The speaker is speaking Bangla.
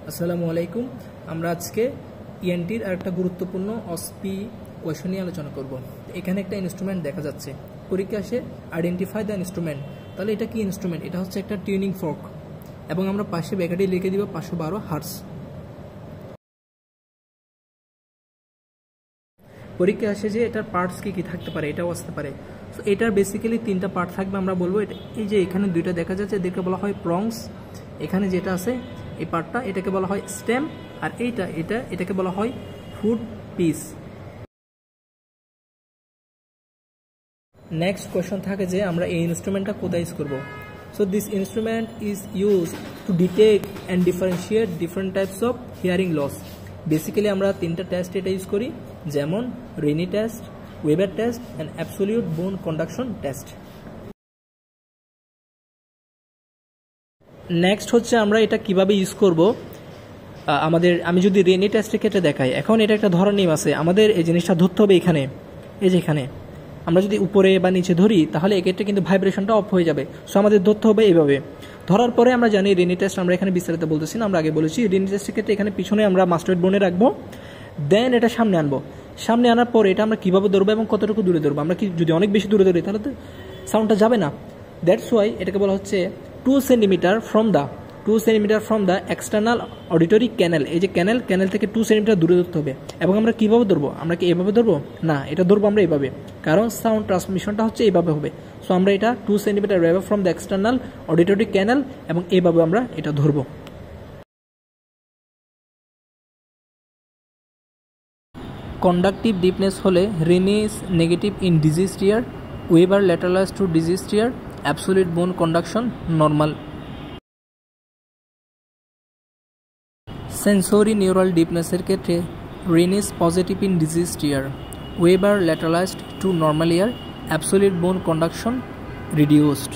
আসসালামু আলাইকুম। আমরা আজকে ইএনটির আরেকটা গুরুত্বপূর্ণ অসপি কোয়েশ্চন নিয়ে আলোচনা করব। এখানে একটা ইনস্ট্রুমেন্ট দেখা যাচ্ছে, পরীক্ষা আসে আইডেন্টিফাই দ্য ইনস্ট্রুমেন্ট। তাহলে এটা কি ইনস্ট্রুমেন্ট? এটা হচ্ছে একটা টিউনিং ফর্ক, এবং আমরা পাশে ব্যাকেটে লিখে দিব 512 হার্টজ। পরীক্ষা আসে যে এটার পার্টস কি কি থাকতে পারে, এটাও আসতে পারে। তো এটার বেসিক্যালি 3টা পার্ট থাকবে। আমরা বলবো এই যে এখানে 2টা দেখা যাচ্ছে, এদেরকে বলা হয় প্রংস। এখানে যেটা আছে এই পার্টটা, এটাকে বলা হয় স্টেম, আর এটাকে বলা হয় ফুড পিস। নেক্সট কোয়েশ্চন থাকে যে আমরা এই ইনস্ট্রুমেন্টটা কোথায় ইউজ করব। So this instrument is use to detect and differentiate different types of hearing loss. Basically আমরা 3টা টেস্ট এটা ইউজ করি, যেমন Rinne test, Weber test and absolute bone conduction test. Next হচ্ছে আমরা এটা কিভাবে ইউজ করব। আমি যদি রেনি টেস্টের ক্ষেত্রে দেখাই, এখন এটা একটা ধরার নিয়ম আছে। আমাদের এই জিনিসটা ধরতে হবে এখানে, এই যে এখানে আমরা যদি উপরে বা নিচে ধরি তাহলে এক্ষেত্রে কিন্তু ভাইব্রেশনটা অফ হয়ে যাবে। সো আমাদের ধরতে হবে এইভাবে। ধরার পরে আমরা জানি রেনি টেস্ট, আমরা এখানে বিস্তারিত বলতেছি না, আমরা আগে বলেছি রেনি টেস্টের ক্ষেত্রে এখানে পিছনে আমরা মাস্টার্ড বোনে রাখবো, দেন এটা সামনে আনবো। সামনে আনার পর এটা আমরা কীভাবে ধরবো এবং কতটুকু দূরে ধরবো। আমরা কি যদি অনেক বেশি দূরে ধরি তাহলে তো সাউন্ডটা যাবে না। দ্যাটস ওয়াই এটাকে বলা হচ্ছে 2 centimetre from the external auditory canal. এই যে ক্যানেল থেকে 2 সেন্টিমিটার দূরে ধরতে হবে। এবং আমরা কীভাবে ধরবো? আমরা কি এভাবে ধরবো? না, এটা ধরবো আমরা এভাবে, কারণ সাউন্ড ট্রান্সমিশনটা হচ্ছে এইভাবে হবে। সো আমরা এটা 2 centimetre away from the external auditory canal, এবং এইভাবে আমরা এটা ধরবো। কন্ডাকটিভ ডিপনেস হলে Rinne is negative in diseased ear, Weber lateralised to diseased ear, absolute bone conduction normal. Sensory neural ডিপনেসের ক্ষেত্রে Rinne is positive in diseased ear, Weber lateralised to normal ear, absolute bone conduction reduced.